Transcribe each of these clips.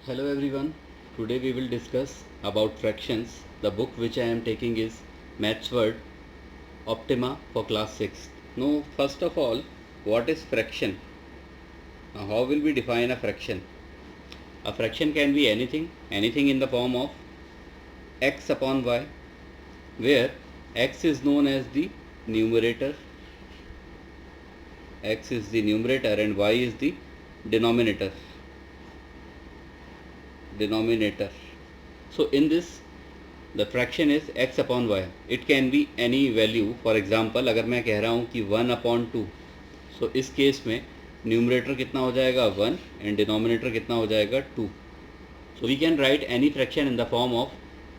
Hello everyone. Today we will discuss about fractions. The book which I am taking is Maths Word Optima for class 6. Now first of all, what is fraction? Now how will we define a fraction? A fraction can be anything in the form of x upon y, where x is known as the numerator, and y is the denominator. So in this the fraction is x upon y. It can be any value. For example, अगर मैं कह रहा हूँ कि 1/2, सो इस case में numerator कितना हो जाएगा 1 एंड डिनोमिनेटर कितना हो जाएगा 2. So we can write any fraction in the form of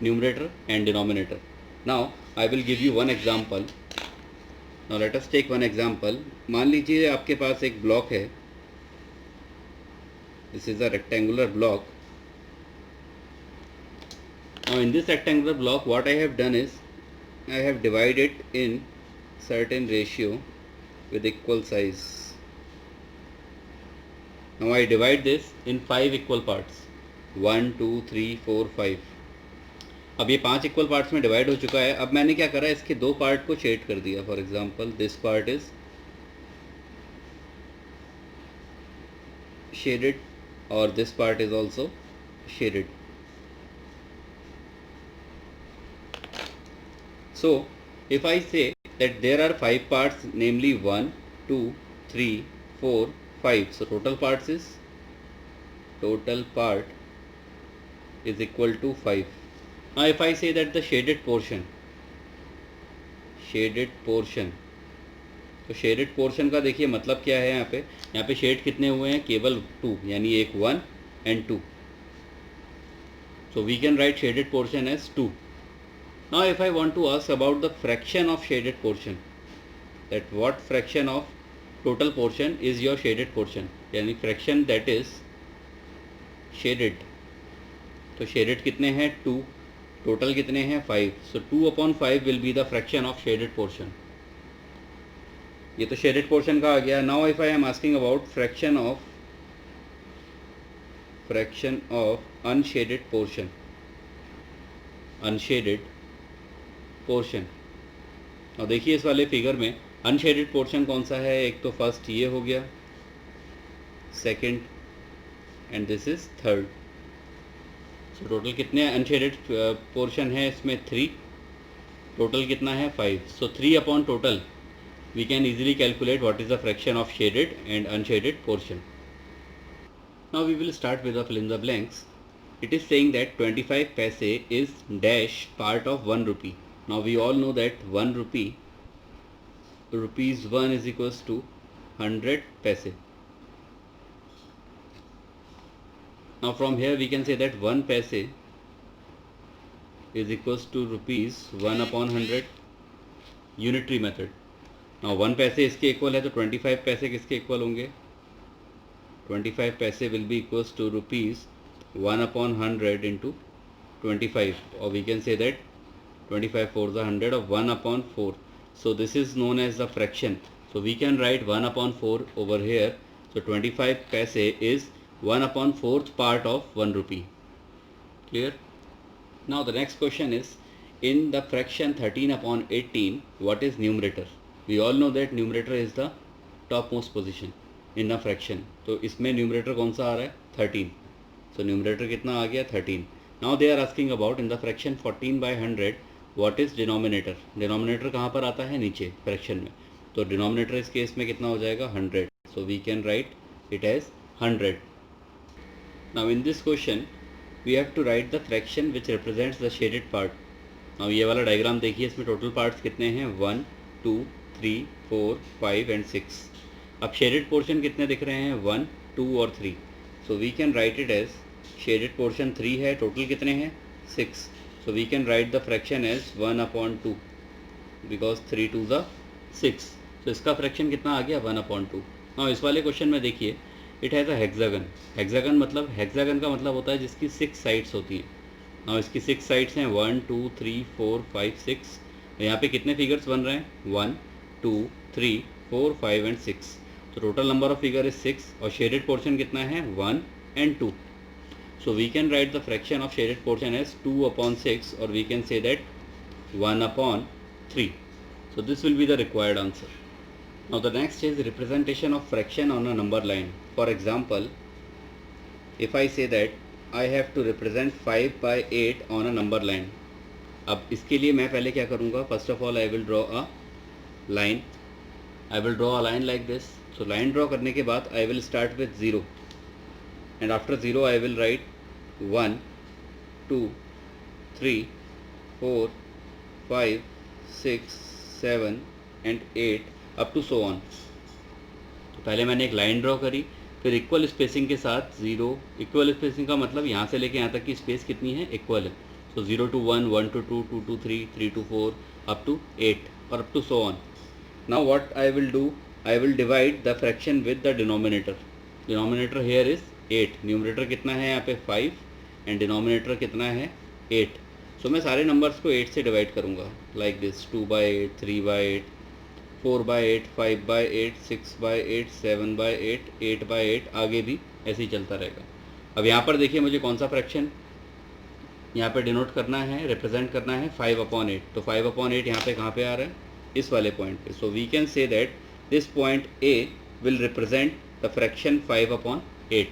numerator and denominator. Now I will give you one example. Now let us take one example. मान लीजिए आपके पास एक ब्लॉक है. This is a rectangular block. Now in this rectangular block, what I have done is I have divided in certain ratio with equal size. Now I divide this in 5 equal parts. 1, 2, 3, 4, 5. अब ये 5 equal parts में divide हो चुका है. अब मैंने क्या करा, इसके दो पार्ट को शेड कर दिया. For example this part is shaded और this part is also shaded. So, if I say that there are 5 parts, namely 1, 2, 3, 4, 5. So, total part is equal to 5. Now, if I say that the shaded portion, तो shaded portion का देखिए मतलब क्या है. यहाँ पे shade कितने हुए हैं, केवल 2, यानी एक 1 and 2. So we can write shaded portion as 2. Now if I want to ask about the fraction of shaded portion, that what fraction of total portion is your shaded portion, यानी fraction that is shaded. तो shaded कितने हैं 2, total कितने हैं 5. So 2/5 will be the fraction of shaded portion. ये तो shaded portion का आ गया. Now if I am asking about fraction of unshaded portion, और देखिए इस वाले फिगर में अनशेडेड पोर्शन कौन सा है. एक तो फर्स्ट ये हो गया, second and this is third. So total कितने अनशेडेड पोर्शन है इसमें 3. टोटल कितना है 5. So 3 total we can easily calculate what is the fraction of shaded and unshaded portion. Now we will start with the fill in the blanks. It is saying that 25 paise is dash part of 1 rupee. Now we all know that 1 rupee, rupees 1 is equals to 100 paise. Now from here we can say that 1 paise is equals to rupees 1/100. Unitary method. Now 1 paise इसके equal है, तो 25 पैसे किसके equal होंगे. 25 पैसे will be equals to rupees 1/100 into 25, or we can say that 25 4 the 100 of 1/4. So this is known as the fraction. So we can write 1/4 over here. So 25 paise is 1/4th part of 1 rupee. Clear? Now the next question is, in the fraction 13/18, what is numerator? We all know that numerator is the topmost position in the fraction. तो इसमें numerator कौन सा आ रहा है 13. So numerator कितना आ गया 13. Now they are asking about in the fraction 14/100 what is denominator. Denominator कहाँ पर आता है, नीचे फ्रैक्शन में. तो डिनोमिनेटर इस केस में कितना हो जाएगा 100. So we can write it as 100. Now in this question we have to write the fraction which represents the shaded part. Now ये वाला डायग्राम देखिए, इसमें टोटल पार्ट्स कितने हैं 1, 2, 3, 4, 5 एंड 6. अब शेडेड पोर्शन कितने दिख रहे हैं 1, 2 और 3. So we can write it as shaded portion 3 है, टोटल कितने हैं 6. So we can write the fraction as 1/2 because 3 2 the 6. So इसका फ्रैक्शन कितना आ गया 1/2. हाँ, इस वाले क्वेश्चन में देखिए it has a hexagon. Hexagon का मतलब होता है जिसकी 6 साइड्स होती हैं. हाँ, इसकी 6 साइड्स हैं 1 2 3 4 5 6. यहाँ पे कितने फिगर्स बन रहे हैं 1 2 3 4 5 एंड 6. तो total number of figure is 6 और शेडेड पोर्शन कितना है 1 and 2. So we can write the fraction of shaded portion as 2 upon 6, or we can say that 1 upon 3. So this will be the required answer. Now the next is representation of fraction on a number line. For example, if I say that I have to represent 5 by 8 on a number line. अब इसके लिए मैं पहले क्या करूँगा? First of all I will draw a line. I will draw a line like this. So line draw करने के बाद I will start with 0, and after 0 I will write 1, 2, 3, 4, 5, 6, 7 and 8 up to so on. तो पहले मैंने एक line draw करी, फिर equal spacing के साथ 0, इक्वल स्पेसिंग का मतलब यहाँ से लेके यहाँ तक की स्पेस कितनी है? इक्वल है. सो 0 to 1, 1 to 2, 2 to 3, 3 to 4 up to 8 or up to so on. Now what I will do, I will divide the fraction with the denominator. Denominator here is 8. Numerator कितना है यहाँ पे? 5 एंड डिनोमिनेटर कितना है? 8. सो मैं सारे numbers को 8 से डिवाइड करूँगा like this. 2 by 8, 3 by 8, 4 by 8, 5 by 8, 6 by 8, 7 by 8, 8 by 8, आगे भी ऐसे ही चलता रहेगा. अब यहाँ पर देखिए मुझे कौन सा फ्रैक्शन यहाँ पे डिनोट करना है, रिप्रेजेंट करना है 5 upon 8. तो 5 upon 8 यहाँ पे कहाँ पे आ रहा है? इस वाले पॉइंट पे. So we can say that this point A will represent the fraction 5 upon 8.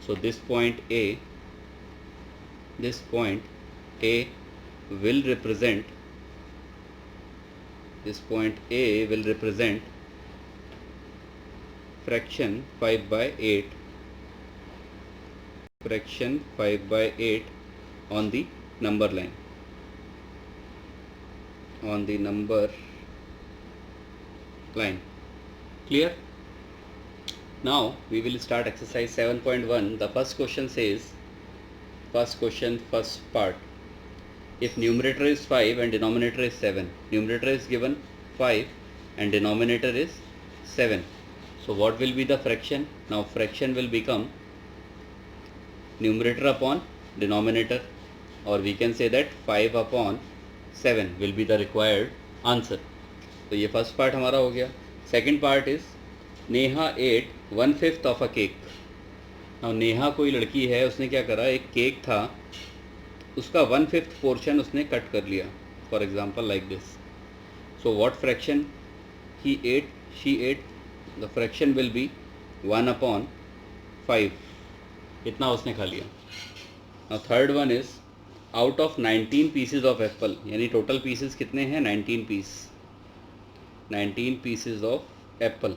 So this point A will represent fraction 5 by 8 on the number line, Clear? Now we will start exercise 7.1. The first question says, first part, if numerator is 5 and denominator is 7, numerator is given 5 and denominator is 7. So what will be the fraction? Now fraction will become numerator upon denominator, or we can say that 5 upon 7 will be the required answer. तो ये first part हमारा हो गया. Second part is Neha ate 1/5 of a cake. now Neha कोई लड़की है, उसने क्या करा, एक केक था, उसका 1/5 पोर्शन उसने कट कर लिया, for example like this. So what fraction she ate, the fraction will be 1/5. इतना उसने खा लिया. Now third one is out of 19 pieces of apple, यानी टोटल पीसेज कितने हैं? 19 pieces of apple.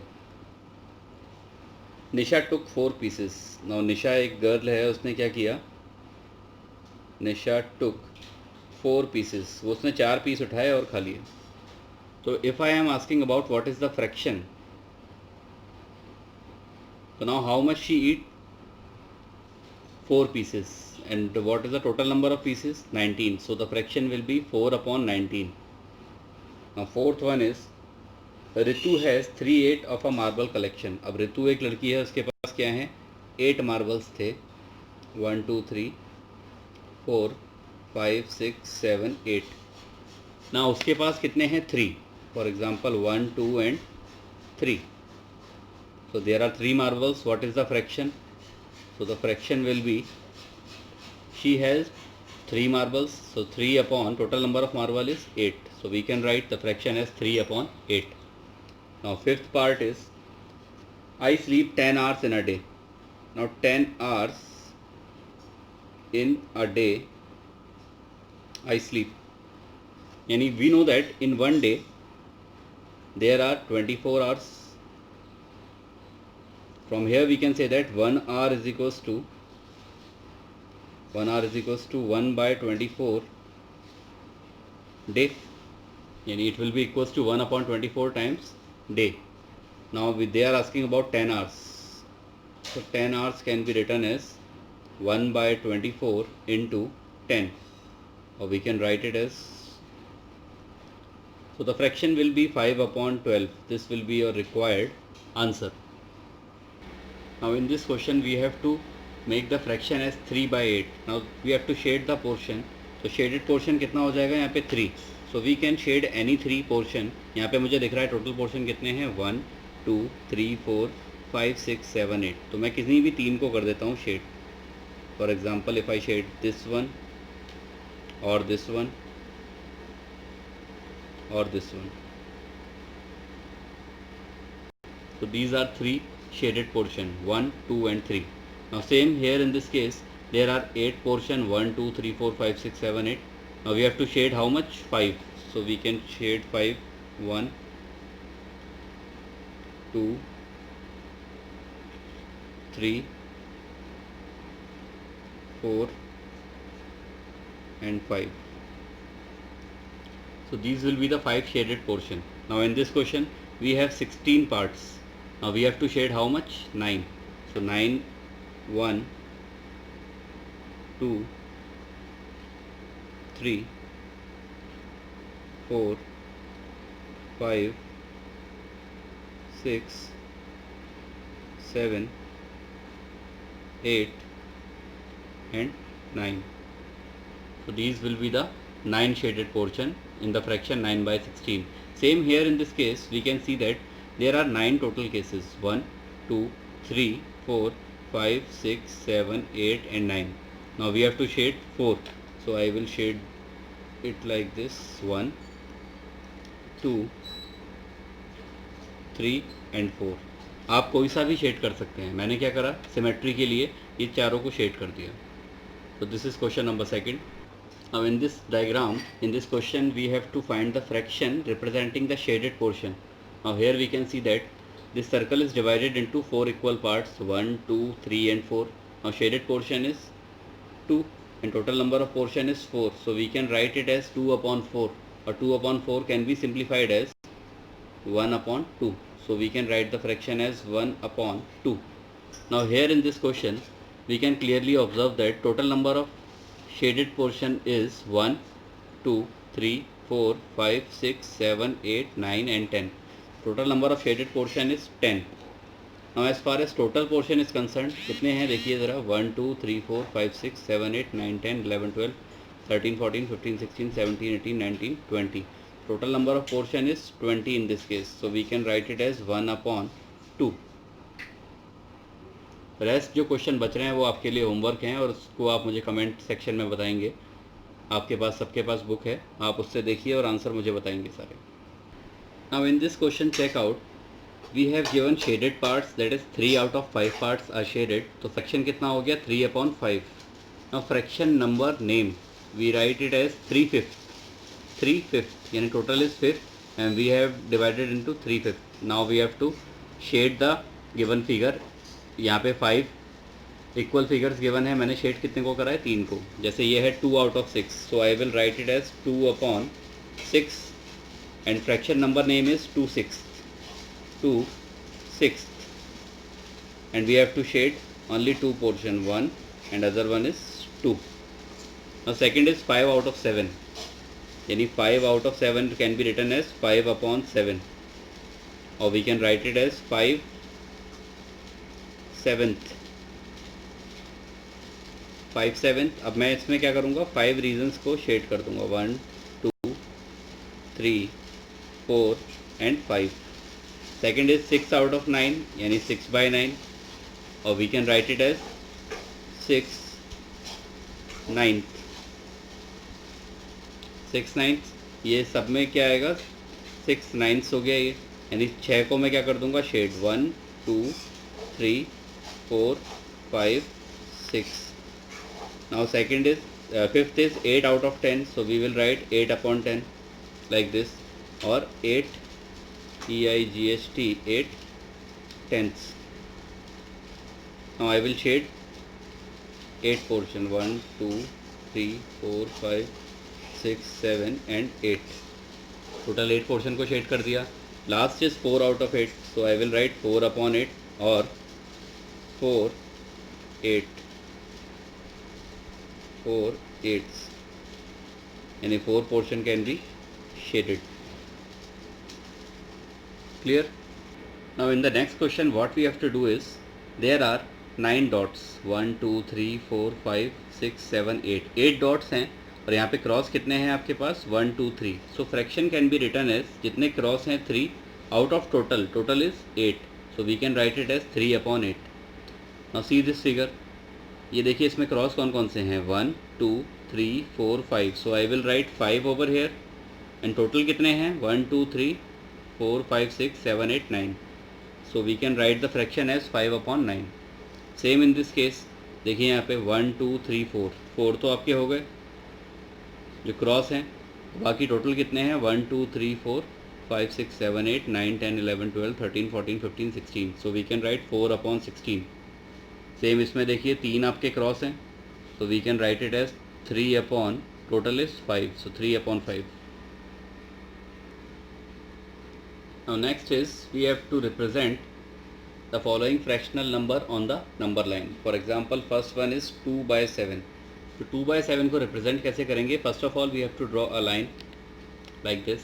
Nisha took 4 pieces. Now Nisha एक गर्ल है, उसने क्या किया, निशा टुक 4 पीसेस, वो उसने 4 पीस उठाए और खा लिए. तो if I am asking about what is the fraction, तो now how much she eat 4 pieces and what is the total number of pieces? 19. So the fraction will be 4/19. Now fourth one is Ritu has 3/8 of a marble collection. अब रितु एक लड़की है, उसके पास क्या है, 8 marbles थे. 1 2 3 4 5 6 7 8. ना उसके पास कितने हैं? 3. For example 1 2 and 3. So there are 3 marbles. What is the fraction? So the fraction will be, she has 3 marbles, so 3 upon total number of marble is 8. So we can write the fraction as 3/8. Now fifth part is I sleep 10 hours in a day. Now 10 hours in a day I sleep. Yani we know that in one day there are 24 hours. From here we can say that 1 hour is equals to 1 by 24 day. Yani it will be equals to 1/24 times day. Now they are asking about 10 hours. So 10 hours can be written as 1 by 24 into 10, or we can write it as, so the fraction will be 5/12. This will be your required answer. Now in this question we have to make the fraction as 3/8. Now we have to shade the portion. तो shaded portion कितना हो जाएगा यहाँ पे? 3. So we can shade any 3 portion. यहाँ पे मुझे दिख रहा है total portion कितने हैं? 1 2 3 4 5 6 7 8. तो मैं किसी भी 3 को कर देता हूँ shade. For example, if I shade this one or this one or this one, so these are three shaded portion, 1, 2 and 3. Now same here in this case, there are 8 portion, 1, 2, 3, 4, 5, 6, 7, 8. Now we have to shade how much? 5. So we can shade 5, 1, 2, 3, 4 and 5. So these will be the 5 shaded portion. Now in this question we have 16 parts. Now we have to shade how much? 9. So 9, 1, 2, 3, 4, 5, 6, 7, 8 and 9. So these will be the 9 shaded portion in the fraction 9 by 16. Same here in this case, we can see that there are 9 total cases, 1, 2, 3, 4, 5, 6, 7, 8 and 9. Now we have to shade 4. So I will shade it like this, 1, 2, 3 and 4. आप कोई सा भी shade कर सकते हैं. मैंने क्या करा, सिमेट्री के लिए ये चारों को शेड कर दिया. So this is question number 2. Now in this diagram, in this question we have to find the fraction representing the shaded portion. Now here we can see that this circle is divided into 4 equal parts, 1, 2, 3 and 4. Now shaded portion is 2 and total number of portion is 4. So we can write it as 2 upon 4, or 2 upon 4 can be simplified as 1 upon 2. So we can write the fraction as 1 upon 2. Now here in this question we can clearly observe that total number of shaded portion is 1, 2, 3, 4, 5, 6, 7, 8, 9 and 10. Total number of shaded portion is 10. Now as far as total portion is concerned, कितने हैं देखिए ज़रा, 1, 2, 3, 4, 5, 6, 7, 8, 9, 10, 11, 12, 13, 14, 15, 16, 17, 18, 19, 20. Total number of portion is 20 in this case. So we can write it as 1 upon 2. Rest जो question बच रहे हैं वो आपके लिए होमवर्क हैं और उसको आप मुझे कमेंट सेक्शन में बताएंगे. आपके पास सबके पास बुक है, आप उससे देखिए और आंसर मुझे बताएंगे सारे. Now in this question check out, we have given shaded parts, that is 3 out of 5 parts are shaded. तो फ्रैक्शन कितना हो गया? 3 upon 5. Now fraction number name we write it as 3/5 यानी total is 5 and we have divided into 3/5. Now we have to shade the given figure. यहाँ पे 5 equal figures given है, मैंने shade कितने को करा है? 3 को. जैसे ये है 2 out of 6, so I will write it as 2 upon 6 and fraction number name is 2/6 and we have to shade only 2 portion, 1 and other one is 2. Now second is 5 out of 7 यानी 5 out of 7 can be written as 5 upon 7 और we can write it as 5/7. अब मैं इसमें क्या करूँगा, 5 regions को shade कर दूँगा, 1, 2, 3, 4 and 5. Second is 6 out of 9 यानी 6/9 और we can write it as 6/9. ये सब में क्या आएगा? 6/9 हो गया ये, यानी 6 को मैं क्या कर दूँगा? Shade 1, 2, 3, 4, 5, 6. Now second is fifth is 8 out of 10. So we will write 8 upon 10 like this, or 8 EIGHT 8 tenths. Now I will shade 8 portion, 1, 2, 3, 4, 5, 6, 7 and 8. Total 8 portion को शेड कर दिया. Last is 4 out of 8. So I will write 4 upon 8 or 4 8s यानी 4 portion can be shaded. Clear? Now in the next question what we have to do is, there are 9 dots, 1, 2, 3, 4, 5, 6, 7, 8. 8 dots हैं और यहाँ पे cross कितने हैं आपके पास? 1, 2, 3. So fraction can be written as, जितने क्रॉस हैं 3 out of total is 8. So we can write it as 3 upon 8. Now see this figure. ये देखिए इसमें क्रॉस कौन कौन से हैं, 1 2 3 4 5, सो I will right 5 over here and total कितने हैं 1 2 3 4 5 6 7 8 9, so we can write the fraction as 5/9। Same in this case देखिए यहाँ पे 1 2 3 4 तो आपके हो गए जो क्रॉस हैं, बाकी टोटल कितने हैं 1 2 3 4 5 6 7 8 9 10 11 12 13 14 15 16, so we can write 4/16। Same इसमें देखिए 3 आपके क्रॉस हैं, so we can write it as 3 upon total is 5, so 3/5. Now next is we have to represent the following fractional number on the number line. For example, first one is 2/7. तो 2/7 को represent कैसे करेंगे? First of all we have to draw a line like this.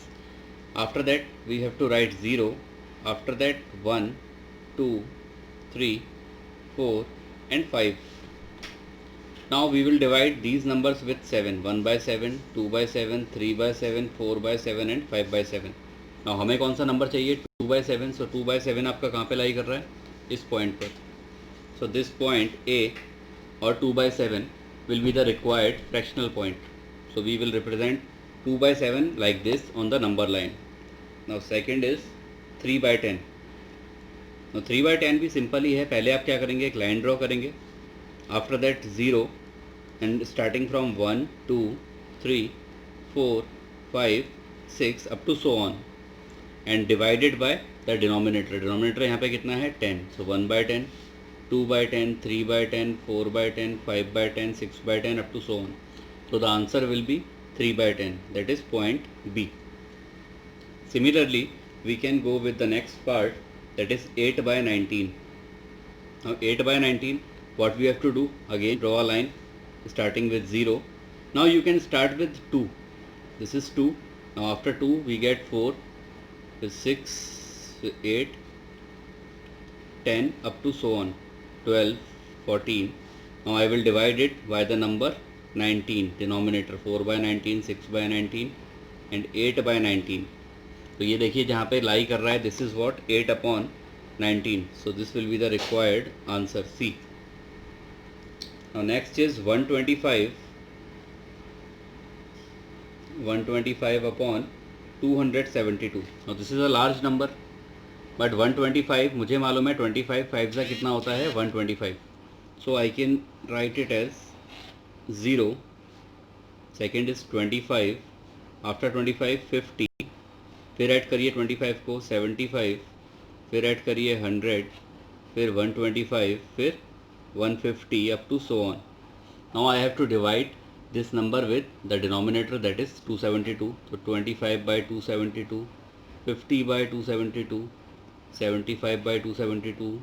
After that we have to write 0. After that 1 2 3 4 and 5. Now we will divide these numbers with 7, 1/7, 2/7, 3/7, 4/7 and 5/7. Now हमें कौन सा number चाहिए 2/7, so 2/7 आपका कहाँ पे लाई कर रहा है इस पॉइंट पर, so this point A or 2/7 will be the required fractional point, so we will represent 2/7 like this on the number line. Now second is 3/10. Now 3/10 भी सिंपल ही है, पहले आप क्या करेंगे एक लाइन ड्रॉ करेंगे, after that 0 and starting from 1 2 3 4 5 6 up to so on and divided by the denominator यहाँ पे कितना है 10, so 1/10 2/10 3/10 4/10 5/10 6/10 up to so on, so the answer will be 3/10, that is point B. Similarly we can go with the next part, that is 8/19. Now 8/19 what we have to do, again draw a line starting with 0. Now you can start with 2, this is 2. Now after 2 we get 4, 6 8 10 up to so on 12 14. Now I will divide it by the number 19, denominator 4/19 6/19 and 8/19. तो ये देखिए जहाँ पे लाई कर रहा है this is what 8/19, so this will be the required answer C. Now next is 125 upon 272. Now this is a large number, but 125 मुझे मालूम है 25 5 का कितना होता है 125, so I can write it as 0. Second is 25, after 25 50, फिर add करिए 25 को 75, फिर ऐड करिए 100, फिर 125, फिर 150 up to so on. Now I have to divide this number with the denominator, that is 272, so 25/272, 50/272, 75/272,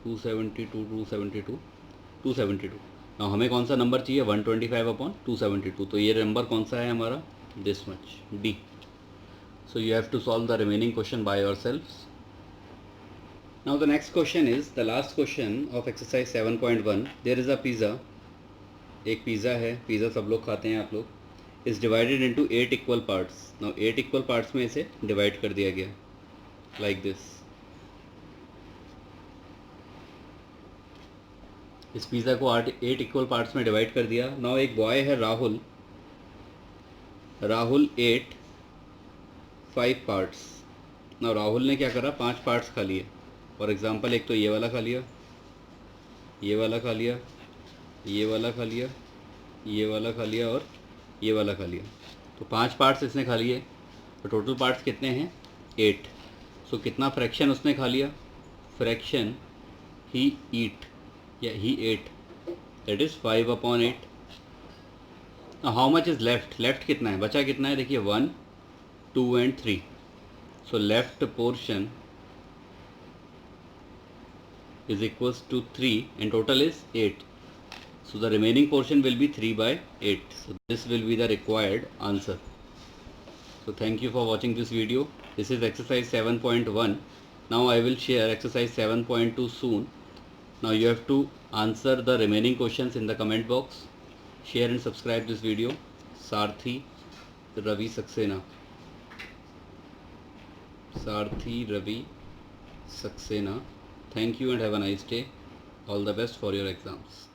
272, 272. Now हमें कौन सा नंबर चाहिए 125/272, तो ये नंबर कौन सा है हमारा this much, D. So you have to solve the remaining question by yourselves. Now the next question is the last question of exercise 7.1. There is a pizza, एक पिज़्ज़ा है, पिज़्ज़ा सब लोग खाते हैं आप लोग, is divided into 8 equal parts. Now 8 equal parts में इसे divide कर दिया गया like this. इस पिज़्ज़ा को 8 equal parts में divide कर दिया. Now एक बॉय है Rahul ate 5 parts. Now Rahul ने क्या करा 5 parts खा लिए. फॉर एग्ज़ाम्पल एक तो ये वाला खा लिया, ये वाला खा लिया, ये वाला खा लिया, ये वाला खा लिया और ये वाला खा लिया, तो 5 पार्ट्स इसने खा लिए, तो टोटल पार्ट्स कितने हैं 8. सो कितना फ्रैक्शन उसने खा लिया, फ्रैक्शन ही ईट या he ate, that is 5/8. How much is left कितना है, बचा कितना है, देखिए 1 2 and 3, so left portion is equals to 3 and total is 8, so the remaining portion will be 3/8, so this will be the required answer. So thank you for watching this video. This is exercise 7.1. now I will share exercise 7.2 soon. Now you have to answer the remaining questions in the comment box. Share and subscribe this video. Sarthi Ravi Saxena. Thank you and have a nice day. All the best for your exams.